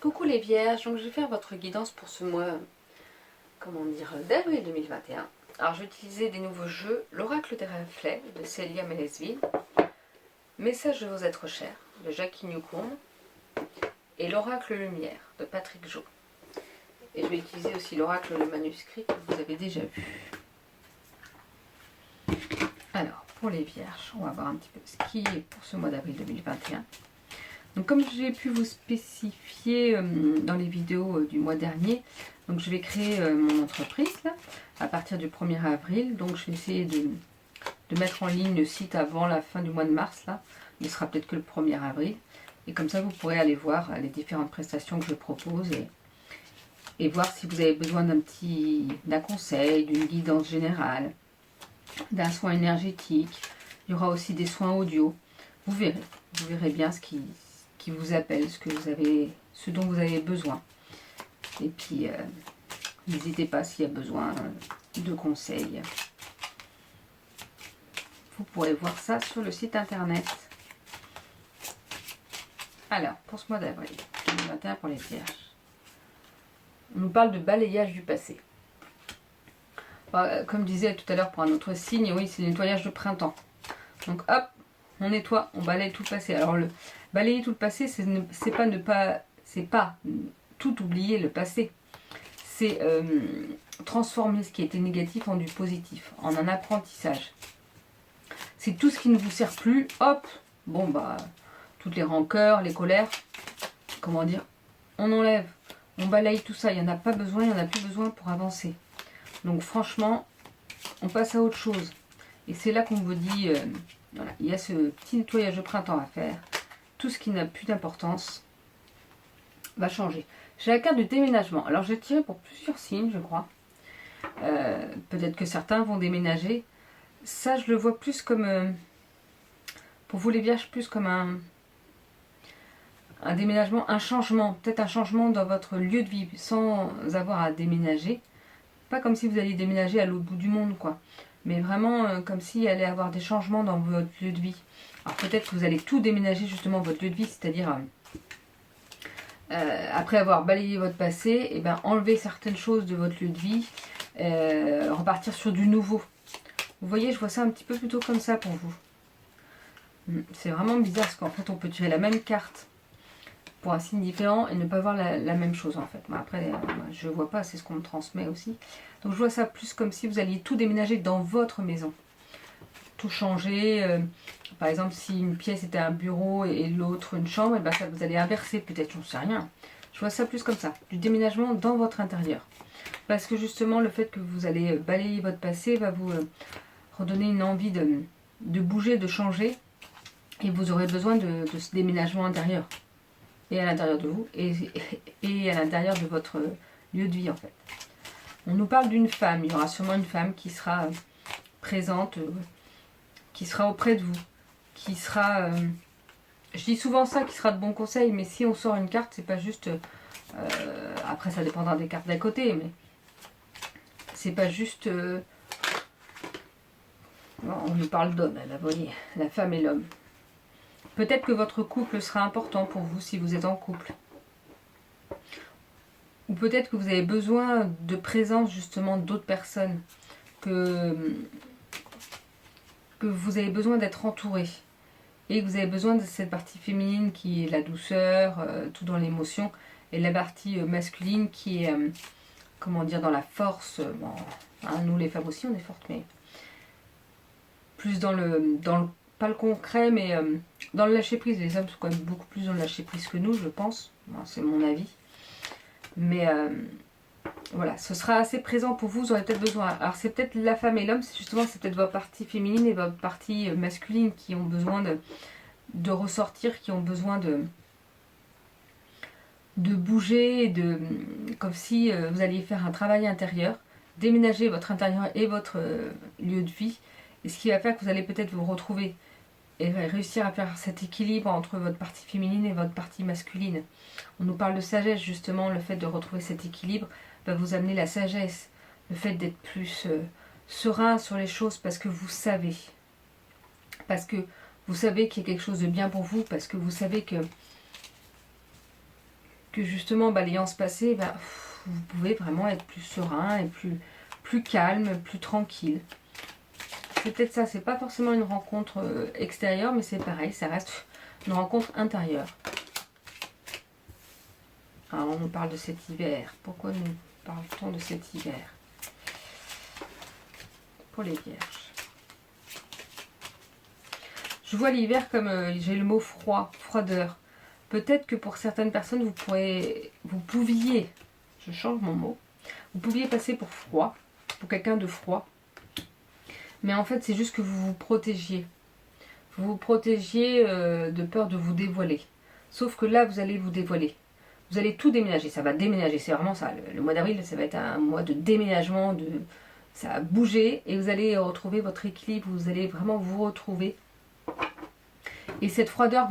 Coucou les vierges, donc je vais faire votre guidance pour ce mois, d'avril 2021. Alors j'ai utilisé des nouveaux jeux, l'oracle des reflets de Célia Melesville, Message de vos êtres chers de Jackie Newcomb et l'oracle lumière de Patrick Jo. Et je vais utiliser aussi l'oracle le manuscrit que vous avez déjà vu. Alors pour les vierges, on va voir un petit peu ce qui est pour ce mois d'avril 2021. Donc comme j'ai pu vous spécifier dans les vidéos du mois dernier, donc je vais créer mon entreprise là, à partir du 1er avril. Donc je vais essayer de mettre en ligne le site avant la fin du mois de mars. Là. Il sera peut-être que le 1er avril. Et comme ça vous pourrez aller voir les différentes prestations que je propose et voir si vous avez besoin d'un conseil, d'une guidance générale, d'un soin énergétique. Il y aura aussi des soins audio. Vous verrez bien ce qui vous appelle, ce dont vous avez besoin. Et puis, n'hésitez pas s'il y a besoin de conseils. Vous pourrez voir ça sur le site internet. Alors, pour ce mois d'avril 2021 pour les vierges, on nous parle de balayage du passé. Comme je disais tout à l'heure pour un autre signe, oui, c'est le nettoyage de printemps. Donc hop, on nettoie, on balaye tout le passé. Alors le balayer tout le passé, c'est pas tout oublier le passé. C'est transformer ce qui était négatif en du positif, en un apprentissage. C'est tout ce qui ne vous sert plus, hop, bon bah, toutes les rancœurs, les colères, on enlève, on balaye tout ça, il n'y en a pas besoin, il n'y en a plus besoin pour avancer. Donc franchement, on passe à autre chose. Et c'est là qu'on vous dit, voilà, il y a ce petit nettoyage de printemps à faire. Tout ce qui n'a plus d'importance va changer. J'ai la carte du déménagement. Alors j'ai tiré pour plusieurs signes, je crois. Peut-être que certains vont déménager. Ça, je le vois plus comme, pour vous les vierges, plus comme un déménagement, un changement. Peut-être un changement dans votre lieu de vie, sans avoir à déménager. Pas comme si vous alliez déménager à l'autre bout du monde, quoi. Mais vraiment comme s'il allait avoir des changements dans votre lieu de vie. Alors peut-être que vous allez tout déménager justement votre lieu de vie, c'est-à-dire après avoir balayé votre passé, et ben, enlever certaines choses de votre lieu de vie, repartir sur du nouveau. Vous voyez, je vois ça un petit peu plutôt comme ça pour vous. C'est vraiment bizarre parce qu'en fait on peut tirer la même carte pour un signe différent et ne pas voir la même chose en fait. Bon, après, je vois pas, c'est ce qu'on me transmet aussi. Donc je vois ça plus comme si vous alliez tout déménager dans votre maison. Tout changer. Par exemple, si une pièce était un bureau et l'autre une chambre, et ben ça, vous allez inverser peut-être, j'en sais rien. Je vois ça plus comme ça, du déménagement dans votre intérieur. Parce que justement, le fait que vous allez balayer votre passé va vous redonner une envie de bouger, de changer. Et vous aurez besoin de ce déménagement intérieur. Et à l'intérieur de vous, et à l'intérieur de votre lieu de vie en fait. On nous parle d'une femme, il y aura sûrement une femme qui sera présente, qui sera auprès de vous, qui sera, je dis souvent ça, qui sera de bons conseils, mais si on sort une carte, c'est pas juste, après ça dépendra des cartes d'à côté, mais c'est pas juste, on nous parle d'homme, là, vous voyez, la femme et l'homme. Peut-être que votre couple sera important pour vous si vous êtes en couple. Ou peut-être que vous avez besoin de présence justement d'autres personnes. Que vous avez besoin d'être entouré. Et que vous avez besoin de cette partie féminine qui est la douceur, tout dans l'émotion. Et la partie masculine qui est, dans la force. Bon, hein, nous les femmes aussi on est fortes, mais plus dans le pas le concret, mais dans le lâcher-prise. Les hommes sont quand même beaucoup plus dans le lâcher-prise que nous, je pense. Bon, c'est mon avis. Mais voilà, ce sera assez présent pour vous, vous aurez peut-être besoin. Alors c'est peut-être la femme et l'homme, c'est peut-être votre partie féminine et votre partie masculine qui ont besoin de ressortir, qui ont besoin de bouger, comme si vous alliez faire un travail intérieur, déménager votre intérieur et votre lieu de vie. Et ce qui va faire que vous allez peut-être vous retrouver et réussir à faire cet équilibre entre votre partie féminine et votre partie masculine. On nous parle de sagesse, justement, le fait de retrouver cet équilibre va vous amener la sagesse, le fait d'être plus serein sur les choses parce que vous savez. Parce que vous savez qu'il y a quelque chose de bien pour vous, parce que vous savez que que justement, balayant ce passé, ben, vous pouvez vraiment être plus serein et plus calme, plus tranquille. C'est peut-être ça, c'est pas forcément une rencontre extérieure, mais c'est pareil, ça reste une rencontre intérieure. Alors, on nous parle de cet hiver. Pourquoi nous parle-t-on de cet hiver pour les vierges? Je vois l'hiver comme, j'ai le mot froid, froideur. Peut-être que pour certaines personnes, vous pouviez, je change mon mot, vous pouviez passer pour froid, pour quelqu'un de froid. Mais en fait, c'est juste que vous vous protégiez. Vous vous protégiez de peur de vous dévoiler. Sauf que là, vous allez vous dévoiler. Vous allez tout déménager. Ça va déménager. C'est vraiment ça. Le mois d'avril, ça va être un mois de déménagement. Ça va bouger. Et vous allez retrouver votre équilibre. Vous allez vraiment vous retrouver. Et cette froideur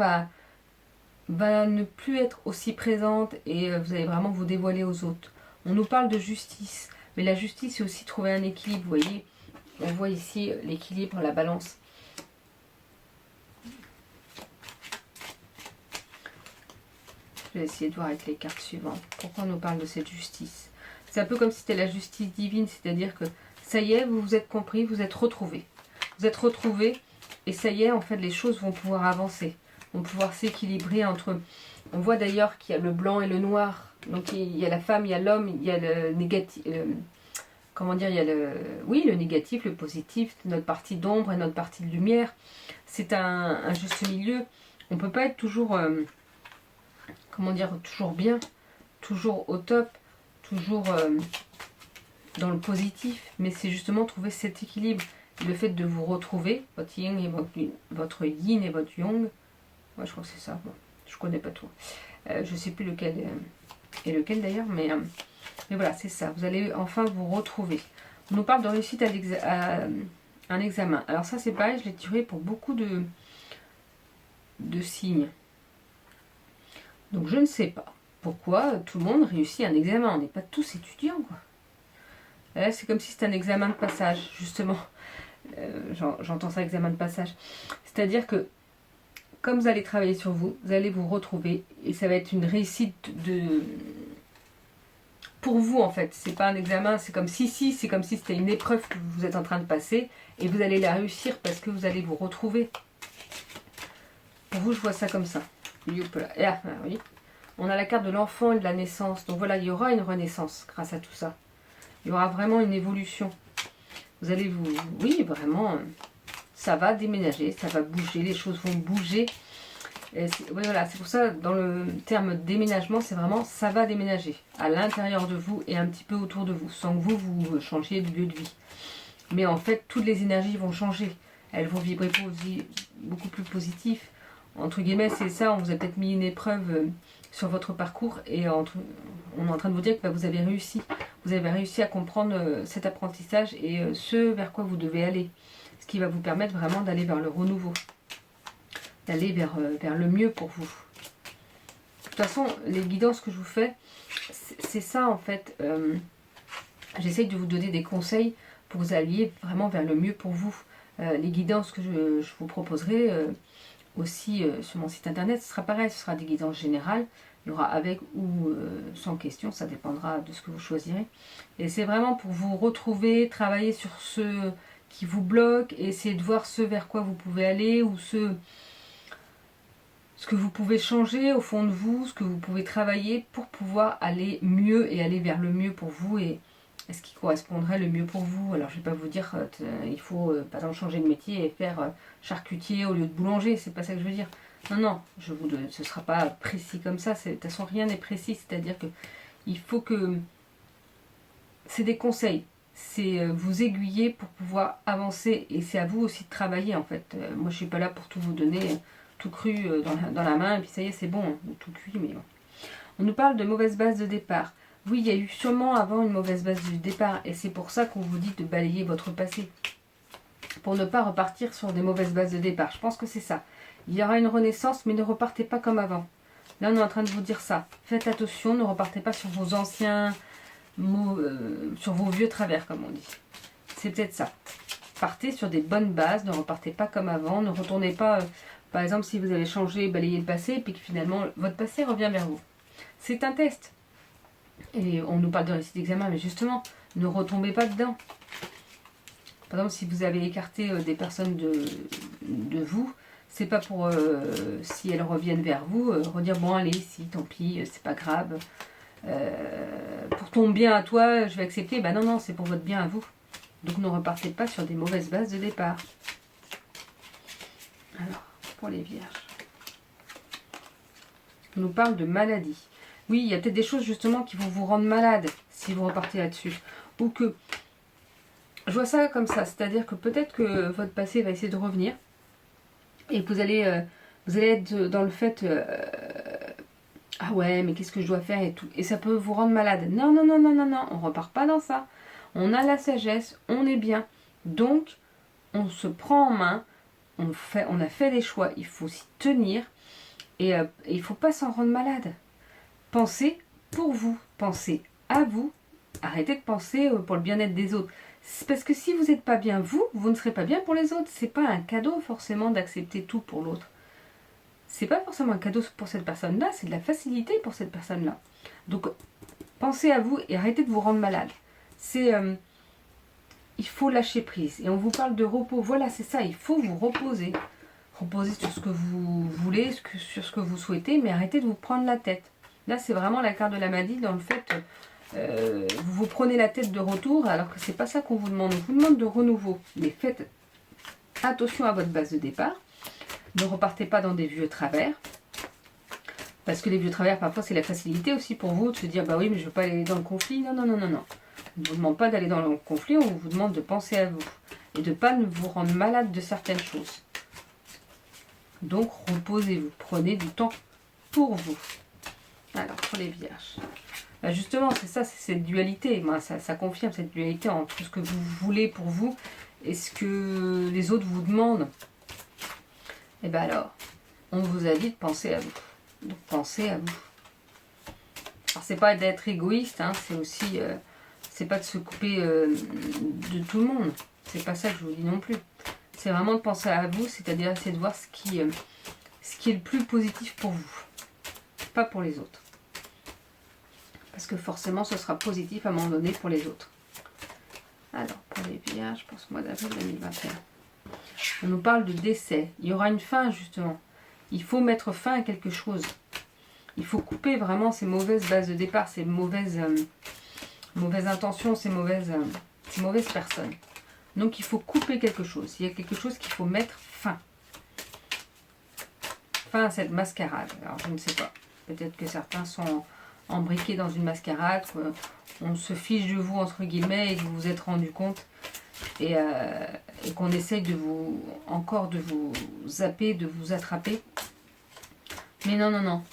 va ne plus être aussi présente. Et vous allez vraiment vous dévoiler aux autres. On nous parle de justice. Mais la justice, c'est aussi trouver un équilibre. Vous voyez, on voit ici l'équilibre, la balance. Je vais essayer de voir avec les cartes suivantes. Pourquoi on nous parle de cette justice? C'est un peu comme si c'était la justice divine, c'est-à-dire que ça y est, vous vous êtes compris, vous êtes retrouvés. Vous êtes retrouvés et ça y est, en fait, les choses vont pouvoir avancer. Vont pouvoir s'équilibrer entre... On voit d'ailleurs qu'il y a le blanc et le noir. Donc il y a la femme, il y a l'homme, il y a le négatif... comment dire, il y a le négatif, le positif, notre partie d'ombre et notre partie de lumière. C'est un juste milieu. On ne peut pas être toujours... comment dire, toujours bien, toujours au top, toujours dans le positif, mais c'est justement trouver cet équilibre, le fait de vous retrouver, votre yin et votre yin et votre yang. Ouais, je crois que c'est ça. Bon, je connais pas tout. Je sais plus lequel est lequel d'ailleurs, mais voilà, c'est ça. Vous allez enfin vous retrouver. On nous parle de réussite à un examen. Alors ça, c'est pareil, je l'ai tiré pour beaucoup de signes. Donc je ne sais pas pourquoi tout le monde réussit un examen. On n'est pas tous étudiants, quoi. Là, c'est comme si c'était un examen de passage, justement. J'entends ça, examen de passage. C'est-à-dire que, comme vous allez travailler sur vous, vous allez vous retrouver. Et ça va être une réussite pour vous, en fait. C'est pas un examen, c'est comme si c'était une épreuve que vous êtes en train de passer. Et vous allez la réussir parce que vous allez vous retrouver. Pour vous, je vois ça comme ça. Et là, oui. On a la carte de l'enfant et de la naissance. Donc voilà, il y aura une renaissance grâce à tout ça. Il y aura vraiment une évolution. Vous allez oui, vraiment, ça va déménager, ça va bouger, les choses vont bouger. Oui, voilà, c'est pour ça, dans le terme déménagement, c'est vraiment ça va déménager à l'intérieur de vous et un petit peu autour de vous, sans que vous changiez de lieu de vie. Mais en fait, toutes les énergies vont changer. Elles vont vibrer beaucoup plus positif. Entre guillemets, c'est ça, on vous a peut-être mis une épreuve sur votre parcours et on est en train de vous dire que vous avez réussi. Vous avez réussi à comprendre cet apprentissage et ce vers quoi vous devez aller. Ce qui va vous permettre vraiment d'aller vers le renouveau. D'aller vers le mieux pour vous. De toute façon, les guidances que je vous fais, c'est ça en fait. J'essaye de vous donner des conseils pour que vous alliez vraiment vers le mieux pour vous. Les guidances que je vous proposerai aussi sur mon site internet, ce sera pareil, ce sera des guidances générales. Il y aura avec ou sans question, ça dépendra de ce que vous choisirez. Et c'est vraiment pour vous retrouver, travailler sur ce qui vous bloque, et essayer de voir ce vers quoi vous pouvez aller, ou ce que vous pouvez changer au fond de vous, ce que vous pouvez travailler pour pouvoir aller mieux et aller vers le mieux pour vous et ce qui correspondrait le mieux pour vous. Alors je ne vais pas vous dire il faut par exemple changer de métier et faire charcutier au lieu de boulanger, c'est pas ça que je veux dire. Non, ce ne sera pas précis comme ça, de toute façon rien n'est précis, c'est-à-dire que il faut que c'est des conseils, c'est vous aiguiller pour pouvoir avancer et c'est à vous aussi de travailler en fait. Moi je suis pas là pour tout vous donner tout cru dans la main et puis ça y est c'est bon, hein, tout cuit, mais bon. On nous parle de mauvaise base de départ. Oui, il y a eu sûrement avant une mauvaise base de départ et c'est pour ça qu'on vous dit de balayer votre passé. Pour ne pas repartir sur des mauvaises bases de départ. Je pense que c'est ça. Il y aura une renaissance, mais ne repartez pas comme avant. Là, on est en train de vous dire ça. Faites attention, ne repartez pas sur vos anciens sur vos vieux travers, comme on dit. C'est peut-être ça. Partez sur des bonnes bases, ne repartez pas comme avant, ne retournez pas... par exemple, si vous avez changé, balayé le passé, et puis que finalement, votre passé revient vers vous. C'est un test. Et on nous parle de réussite d'examen, mais justement, ne retombez pas dedans. Par exemple, si vous avez écarté des personnes de vous, c'est pas pour, si elles reviennent vers vous, redire bon allez, si, tant pis, c'est pas grave. Pour ton bien à toi, je vais accepter. Ben non, non, c'est pour votre bien à vous. Donc ne repartez pas sur des mauvaises bases de départ. Alors, pour les vierges. On nous parle de maladie. Oui, il y a peut-être des choses justement qui vont vous rendre malade si vous repartez là-dessus. Ou que, je vois ça comme ça, c'est-à-dire que peut-être que votre passé va essayer de revenir et que vous allez être dans le fait, ah ouais, mais qu'est-ce que je dois faire et tout. Et ça peut vous rendre malade. Non, non, non, non, non, non, on repart pas dans ça. On a la sagesse, on est bien. Donc, on se prend en main, on a fait des choix, il faut s'y tenir et il ne faut pas s'en rendre malade. Pensez pour vous, pensez à vous, arrêtez de penser pour le bien-être des autres. C'est parce que si vous n'êtes pas bien vous, vous ne serez pas bien pour les autres. C'est pas un cadeau forcément d'accepter tout pour l'autre. C'est pas forcément un cadeau pour cette personne-là, c'est de la facilité pour cette personne-là. Donc, pensez à vous et arrêtez de vous rendre malade. Il faut lâcher prise. Et on vous parle de repos. Voilà, c'est ça, il faut vous reposer. Reposer sur ce que vous voulez, sur ce que vous souhaitez, mais arrêtez de vous prendre la tête. Là, c'est vraiment la carte de la maladie dans le fait, vous vous prenez la tête de retour, alors que c'est pas ça qu'on vous demande. On vous demande de renouveau. Mais faites attention à votre base de départ. Ne repartez pas dans des vieux travers. Parce que les vieux travers, parfois, c'est la facilité aussi pour vous de se dire, bah oui, mais je ne veux pas aller dans le conflit. Non, non, non, non, non. On ne vous demande pas d'aller dans le conflit, on vous demande de penser à vous. Et de ne pas vous rendre malade de certaines choses. Donc, reposez-vous. Prenez du temps pour vous. Alors, pour les vierges. Bah justement, c'est ça, c'est cette dualité. Bah, ça confirme cette dualité entre ce que vous voulez pour vous et ce que les autres vous demandent. Et bien alors, on vous a dit de penser à vous. Donc, pensez à vous. Alors, c'est pas d'être égoïste, hein, c'est aussi... c'est pas de se couper de tout le monde. C'est pas ça que je vous dis non plus. C'est vraiment de penser à vous, c'est-à-dire essayer de voir ce qui est le plus positif pour vous. Pas pour les autres. Parce que forcément, ce sera positif à un moment donné pour les autres. Alors, pour les vierges, pour ce mois d'avril 2021. On nous parle de décès. Il y aura une fin, justement. Il faut mettre fin à quelque chose. Il faut couper vraiment ces mauvaises bases de départ, ces mauvaises intentions, ces mauvaises personnes. Donc, il faut couper quelque chose. Il y a quelque chose qu'il faut mettre fin. Fin à cette mascarade. Alors, je ne sais pas. Peut-être que certains sont embriqués dans une mascarade, on se fiche de vous, entre guillemets, et que vous vous êtes rendu compte. Et qu'on essaye de vous zapper, de vous attraper. Mais non, non, non.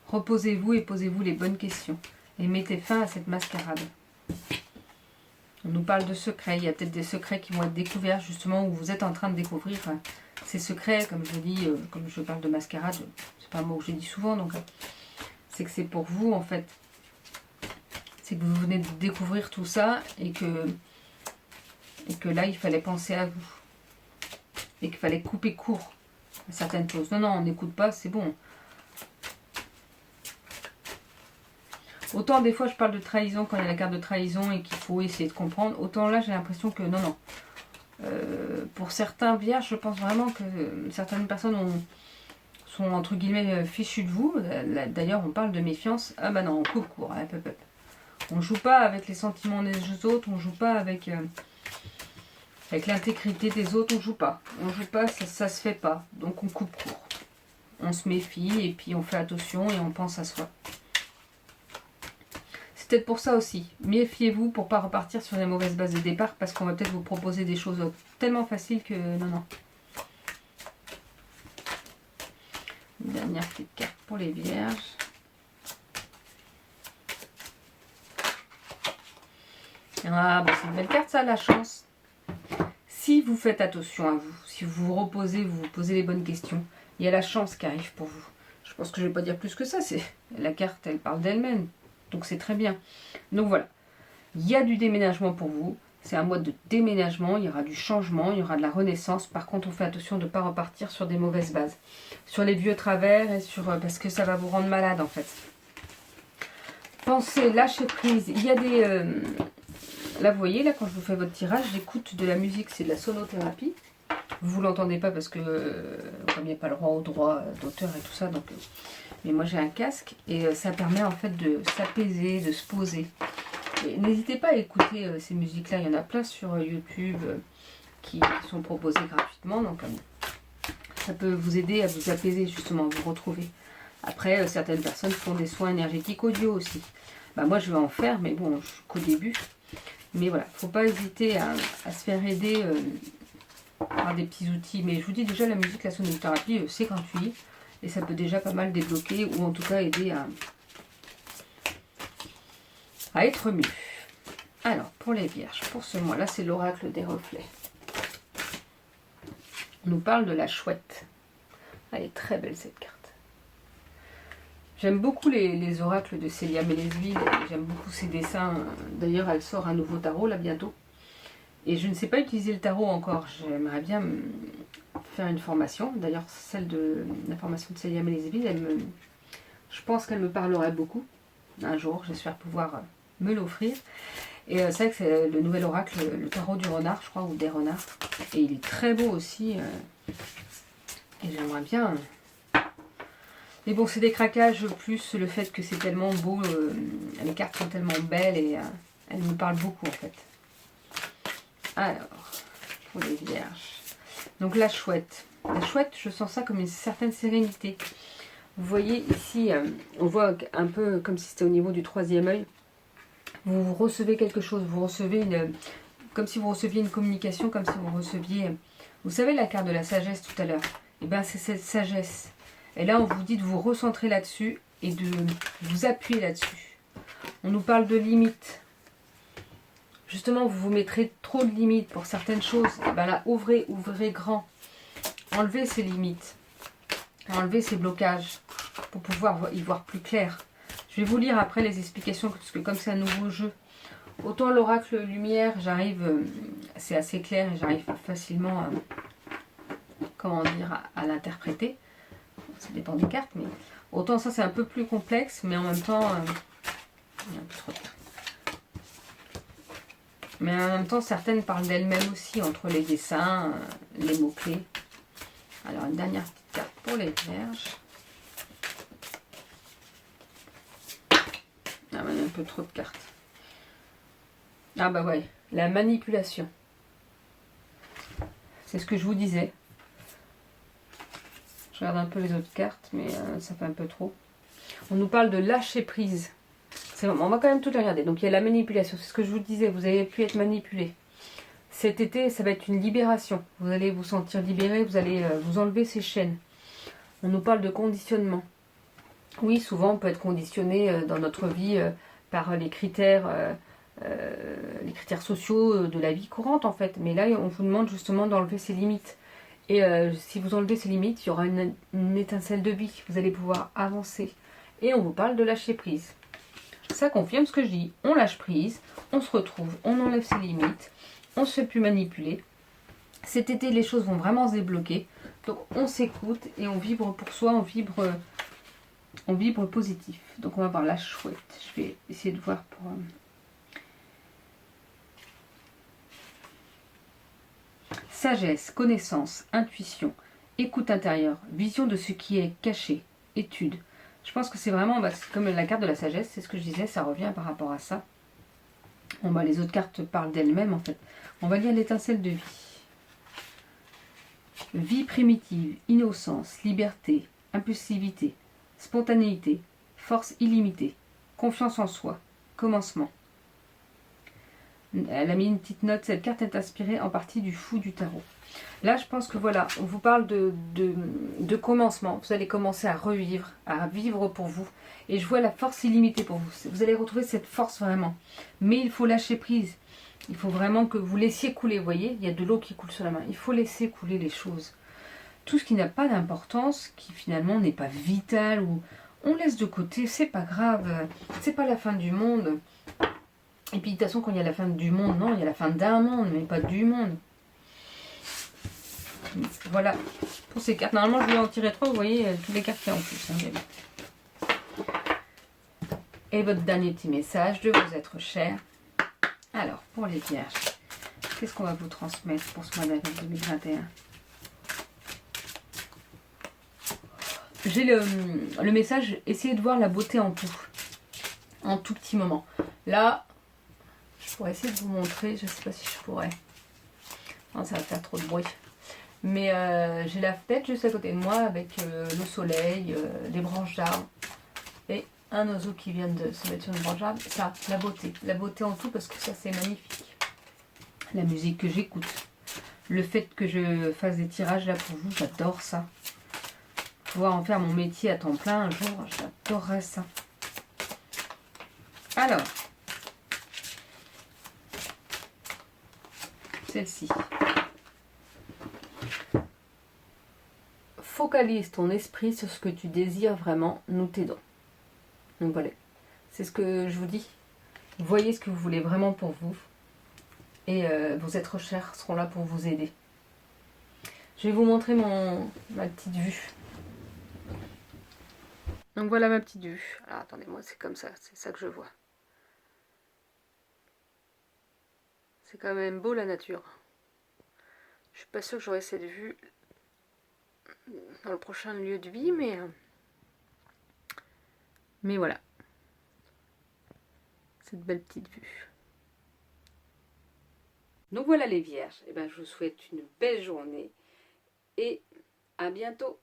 Reposez-vous et posez-vous les bonnes questions. Et mettez fin à cette mascarade. On nous parle de secrets. Il y a peut-être des secrets qui vont être découverts, justement, où vous êtes en train de découvrir ces secrets. Comme je dis, comme je parle de mascarade, c'est pas un mot que je dis souvent, donc c'est que c'est pour vous, en fait. C'est que vous venez de découvrir tout ça et que là, il fallait penser à vous. Et qu'il fallait couper court à certaines choses. Non, non, on n'écoute pas, c'est bon. Autant des fois, je parle de trahison quand il y a la carte de trahison et qu'il faut essayer de comprendre. Autant là, j'ai l'impression que non, non. Pour certains vierges, je pense vraiment que certaines personnes sont entre guillemets fichues de vous. D'ailleurs, on parle de méfiance. Ah bah non, on coupe court. Hop, hop, hop. On joue pas avec les sentiments des autres, on joue pas avec l'intégrité des autres, on joue pas. On joue pas, ça se fait pas. Donc on coupe court. On se méfie et puis on fait attention et on pense à soi. C'est peut-être pour ça aussi. Méfiez-vous pour pas repartir sur les mauvaises bases de départ parce qu'on va peut-être vous proposer des choses tellement faciles que non, non. Une dernière petite carte pour les vierges. Ah, bon, c'est une belle carte, ça, la chance. Si vous faites attention à vous, si vous vous reposez, vous vous posez les bonnes questions, il y a la chance qui arrive pour vous. Je pense que je ne vais pas dire plus que ça. La carte, elle parle d'elle-même. Donc, c'est très bien. Donc, voilà. Il y a du déménagement pour vous. C'est un mois de déménagement. Il y aura du changement. Il y aura de la renaissance. Par contre, on fait attention de ne pas repartir sur des mauvaises bases. Sur les vieux travers et sur... parce que ça va vous rendre malade, en fait. Avancez, lâchez prise. Il y a des... là, vous voyez, là, quand je vous fais votre tirage, j'écoute de la musique, c'est de la sonothérapie. Vous l'entendez pas parce que comme il n'y a pas le droit d'auteur et tout ça, donc mais moi j'ai un casque et ça permet en fait de s'apaiser, de se poser. Et n'hésitez pas à écouter ces musiques-là, il y en a plein sur YouTube qui sont proposées gratuitement, donc ça peut vous aider à vous apaiser justement, à vous retrouver. Après, certaines personnes font des soins énergétiques audio aussi. Bah, moi je vais en faire, mais bon, je suis qu'au début. Mais voilà, faut pas hésiter à se faire aider par des petits outils. Mais je vous dis déjà, la musique, la sonothérapie, c'est gratuit. Et ça peut déjà pas mal débloquer ou en tout cas aider à être mieux. Alors, pour les vierges, pour ce mois-là, c'est l'oracle des reflets. On nous parle de la chouette. Elle est très belle cette carte. J'aime beaucoup les oracles de Célia Mélesville. J'aime beaucoup ses dessins. D'ailleurs, elle sort un nouveau tarot là bientôt. Et je ne sais pas utiliser le tarot encore. J'aimerais bien faire une formation. D'ailleurs, celle de la formation de Célia Mélesville, je pense qu'elle me parlerait beaucoup. Un jour, j'espère pouvoir me l'offrir. Et c'est vrai que c'est le nouvel oracle, le tarot du renard, je crois, ou des renards. Et il est très beau aussi. Et j'aimerais bien... Mais bon, c'est des craquages, plus le fait que c'est tellement beau. Les cartes sont tellement belles et elles me parlent beaucoup en fait. Alors, pour les vierges. Donc la chouette. La chouette, je sens ça comme une certaine sérénité. Vous voyez ici, on voit un peu comme si c'était au niveau du troisième œil. Vous recevez quelque chose, vous recevez comme si vous receviez une communication, comme si vous receviez... Vous savez la carte de la sagesse tout à l'heure. Et bien c'est cette sagesse. Et là on vous dit de vous recentrer là-dessus et de vous appuyer là-dessus. On nous parle de limites. Justement, vous vous mettrez trop de limites pour certaines choses. Et bien là, ouvrez grand. Enlevez ces limites. Enlevez ces blocages pour pouvoir y voir plus clair. Je vais vous lire après les explications parce que comme c'est un nouveau jeu, autant l'oracle lumière, j'arrive, c'est assez clair et j'arrive facilement à, comment dire, à l'interpréter. Ça dépend des cartes, mais autant ça c'est un peu plus complexe, mais en même temps, il y a un peu trop de cartes. Mais en même temps, certaines parlent d'elles-mêmes aussi, entre les dessins, les mots-clés. Alors, une dernière petite carte pour les vierges. Ah, il y a un peu trop de cartes. Ah bah ouais, la manipulation. C'est ce que je vous disais. Je regarde un peu les autres cartes, mais ça fait un peu trop. On nous parle de lâcher prise. On va quand même tout regarder. Donc il y a la manipulation, c'est ce que je vous disais, vous avez pu être manipulé. Cet été, ça va être une libération. Vous allez vous sentir libéré, vous allez vous enlever ces chaînes. On nous parle de conditionnement. Oui, souvent on peut être conditionné dans notre vie par les critères sociaux de la vie courante en fait. Mais là, on vous demande justement d'enlever ces limites. Et si vous enlevez ces limites, il y aura une étincelle de vie. Vous allez pouvoir avancer. Et on vous parle de lâcher prise. Ça confirme ce que je dis. On lâche prise, on se retrouve, on enlève ses limites, on se fait plus manipuler. Cet été, les choses vont vraiment se débloquer. Donc on s'écoute et on vibre pour soi, on vibre positif. Donc on va voir la chouette. Je vais essayer de voir pour... Sagesse, connaissance, intuition, écoute intérieure, vision de ce qui est caché, étude. Je pense que c'est vraiment, comme la carte de la sagesse, c'est ce que je disais, ça revient par rapport à ça. Bon, les autres cartes parlent d'elles-mêmes en fait. On va lire l'étincelle de vie. Vie primitive, innocence, liberté, impulsivité, spontanéité, force illimitée, confiance en soi, commencement. Elle a mis une petite note, cette carte est inspirée en partie du fou du tarot. Là, je pense que voilà, on vous parle de commencement. Vous allez commencer à revivre, à vivre pour vous. Et je vois la force illimitée pour vous. Vous allez retrouver cette force vraiment. Mais il faut lâcher prise. Il faut vraiment que vous laissiez couler. Vous voyez, il y a de l'eau qui coule sur la main. Il faut laisser couler les choses. Tout ce qui n'a pas d'importance, qui finalement n'est pas vital, ou on laisse de côté, c'est pas grave. C'est pas la fin du monde. Et puis de toute façon, quand il y a la fin du monde, non, il y a la fin d'un monde, mais pas du monde. Voilà, pour ces cartes. Normalement, je vais en tirer 3, vous voyez, toutes les cartes qu'il y a en plus. Hein, Et votre dernier petit message de vos êtres chers. Alors, pour les vierges, qu'est-ce qu'on va vous transmettre pour ce mois d'avril 2021? J'ai le message, essayez de voir la beauté en tout petit moment. Là, je pourrais essayer de vous montrer, je ne sais pas si je pourrais. Non, ça va faire trop de bruit. Mais j'ai la fenêtre juste à côté de moi avec le soleil, les branches d'arbres et un oiseau qui vient de se mettre sur une branche d'arbre. Ça, la beauté en tout parce que ça c'est magnifique. La musique que j'écoute, le fait que je fasse des tirages là pour vous, j'adore ça. Pouvoir en faire mon métier à temps plein un jour, j'adorerais ça. Alors, celle-ci. Focalise ton esprit sur ce que tu désires vraiment, nous t'aidons. Donc voilà, c'est ce que je vous dis. Voyez ce que vous voulez vraiment pour vous. Et vos êtres chers seront là pour vous aider. Je vais vous montrer ma petite vue. Donc voilà ma petite vue. Alors attendez, moi c'est comme ça, c'est ça que je vois. C'est quand même beau la nature. Je suis pas sûre que j'aurai cette vue dans le prochain lieu de vie, mais voilà. Cette belle petite vue. Donc voilà les vierges. Et ben, je vous souhaite une belle journée et à bientôt.